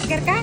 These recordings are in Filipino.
Masker ka?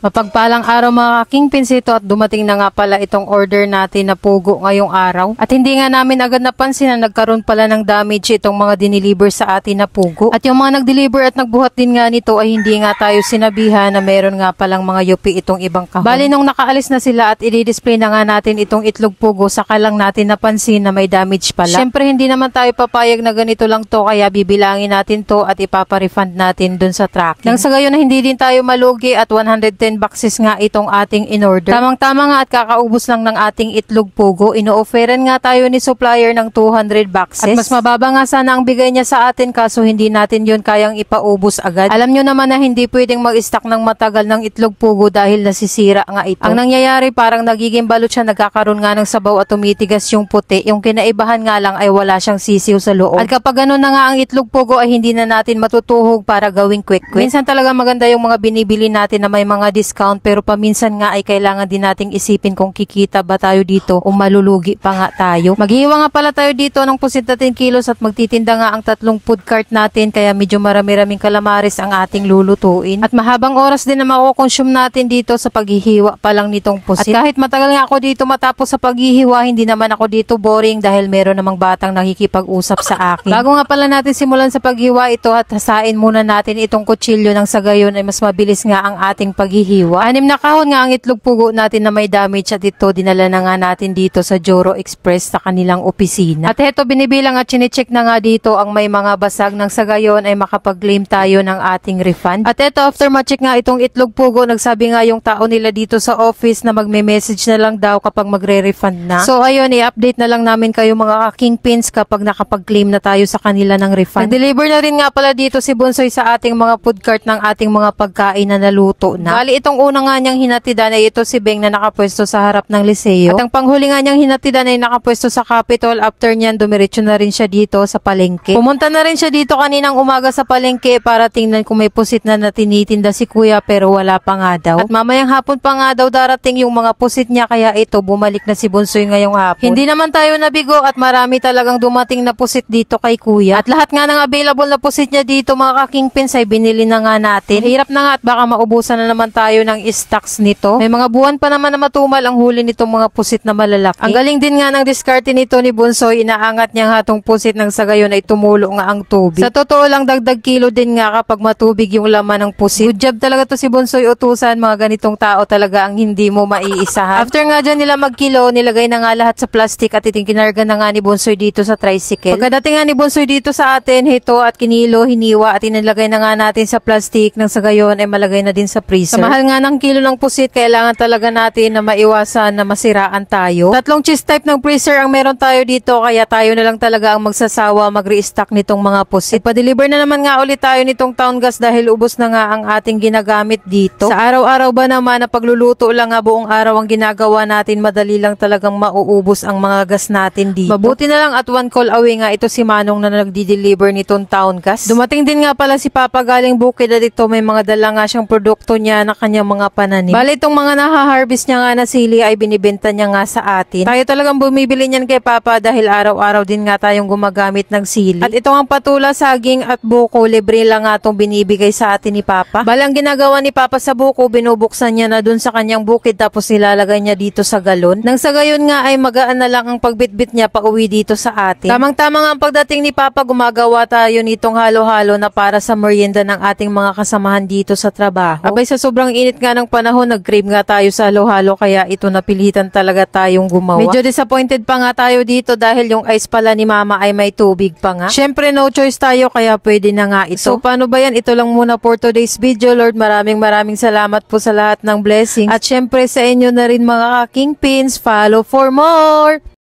Mapagpalang araw mga Kingpins ito at dumating na nga pala itong order natin na pugo ngayong araw. At hindi nga namin agad napansin na nagkaroon pala ng damage itong mga diniliver sa atin na pugo. At yung mga nagdeliver at nagbuhat din nga nito ay hindi nga tayo sinabihan na meron nga palang mga yupi itong ibang kahon. Bali nung nakaalis na sila at i-display na nga natin itong itlog pugo, saka lang natin napansin na may damage pala. Siyempre hindi naman tayo papayag na ganito lang to, kaya bibilangin natin to at ipapa-refund natin dun sa tracking. Nang sa gayon na hindi din tayo malugi at 110 boxes nga itong ating in-order. Tamang-tama nga at kakaubos lang ng ating itlog pugo. Ino-offeran nga tayo ni supplier ng 200 boxes. At mas mababa nga sana ang bigay niya sa atin kaso hindi natin yun kayang ipaubos agad. Alam nyo naman na hindi pwedeng mag-stock ng matagal ng itlog pugo dahil nasisira nga ito. Ang nangyayari parang nagiging balot siya, nagkakaroon nga ng sabaw at tumitigas yung puti. Yung kinaibahan nga lang ay wala siyang sisiw sa loob. At kapag ganun na nga ang itlog pugo ay hindi na natin matutuhog para gawing quick-quick. Minsan talaga maganda yung mga binibili natin na may mga discount, pero paminsan nga ay kailangan din nating isipin kung kikita ba tayo dito o malulugi pa nga tayo. Maghihiwa nga pala tayo dito ng pusit na 10 kilos at magtitinda nga ang 3 food cart natin, kaya medyo marami-raming calamares ang ating lulutuin. At mahabang oras din na makukonsume natin dito sa paghihiwa pa lang nitong pusit. At kahit matagal nga ako dito matapos sa paghihiwa, hindi naman ako dito boring dahil meron namang batang nakikipag-usap sa akin. Bago nga pala natin simulan sa paghiwa ito at hasain muna natin itong kutsilyo nang sa gayon ay mas mabilis nga ang ating paghihiwa. 6 na kahon nga ang itlog pugo natin na may damage at ito dinala na nga natin dito sa Joro Express sa kanilang opisina. At heto binibilang at chinecheck na nga dito ang may mga basag, nang sa gayon ay makapag-claim tayo ng ating refund. At eto after ma-check nga itong itlog pugo, nagsabi nga yung tao nila dito sa office na magme-message na lang daw kapag magre-refund na. So ayun, i-update na lang namin kayo mga Kingpins kapag nakapag-claim na tayo sa kanila ng refund. Nag-deliver na rin nga pala dito si Bonsoy sa ating mga food cart ng ating mga pagkain na naluto na. Bali itong unang nga niyang hinatidan ay ito si Beng na nakapwesto sa harap ng Liceo. At ang panghuli nga niyang hinatidan ay nakapwesto sa Capitol. After niyan, dumiretso na rin siya dito sa palengke. Pumunta na rin siya dito kaninang umaga sa palengke para tingnan kung may pusit na tinitinda si Kuya, pero wala pa nga daw. At mamayang hapon pa nga daw darating yung mga pusit niya, kaya ito bumalik na si Bonsoy ngayong hapon. Hindi naman tayo nabigo at marami talagang dumating na pusit dito kay Kuya. At lahat nga ng available na pusit niya dito mga Kingpins ay binili na nga natin. Hirap na nga at baka maubusan na naman tayo ng stocks nito. May mga buwan pa naman na matumal ang huli nitong mga pusit na malalaki. Ang galing din nga ng diskarte nito ni Bonsoy, inaangat niya nga itong pusit nang sa gayon ay tumulo nga ang tubig. Sa totoo lang dagdag kilo din nga kapag matubig yung laman ng pusit. Good job talaga to si Bonsoy utusan, mga ganitong tao talaga ang hindi mo maiisahan. After nga dyan nila magkilo, nilagay na nga lahat sa plastic at itinginarga na nga ni Bonsoy dito sa tricycle. Pagkadating nga ni Bonsoy dito sa atin, hito at kinilo, hiniwa at inilagay na nga natin sa plastic nang sa gayon ay malagay na din sa freezer. Sa mahal nga ng kilo ng pusit, kailangan talaga natin na maiwasan na masiraan tayo. 3 cheese type ng freezer ang meron tayo dito, kaya tayo na lang talaga ang magsasawa mag-restock nitong mga pusit. Pa-deliver na naman nga ulit tayo nitong Town Gas dahil ubos na nga ang ating ginagamit dito. Sa araw-araw ba naman na pagluluto lang nga buong araw ang ginagawa natin, madali lang talagang mauubos ang mga gas natin dito. Mabuti na lang at 1 call away nga ito si Manong na nagdi-deliver nitong Town Gas. Dumating din nga pala si Papa galing bukid at ito may mga dala nga siyang produkto niya na kanyang mga pananim. Bali itong mga naha-harvest niya nga na sili ay binibenta niya nga sa atin. Tayo talagang bumibili niyan kay Papa dahil araw-araw din nga tayong gumagamit ng sili. At ito ang patula, saging at buko, libre lang nga itong binibigay sa atin ni Papa. Bali ang ginagawa ni Papa sa buko, binubuksan niya na dun sa kanyang bukid tapos nilalagay niya dito sa galon. Nang sa gayon nga ay magaan na lang ang pagbitbit niya pauwi dito sa atin. Tamang-tama nga ang pagdating ni Papa, gumagawa tayo nitong halo-halo na para sa merienda ng ating mga kasamahan dito sa trabaho. Abay sa sobrang init nga ng panahon, nag-crave nga tayo sa halo-halo kaya ito napilitan talaga tayong gumawa. Medyo disappointed pa nga tayo dito dahil yung ice pala ni Mama ay may tubig pa nga. Syempre no choice tayo kaya pwede na nga ito. So paano ba yan? Ito lang muna for today's video. Lord, maraming salamat po sa lahat ng blessings. At syempre sa inyo na rin mga Kingpins, follow for more!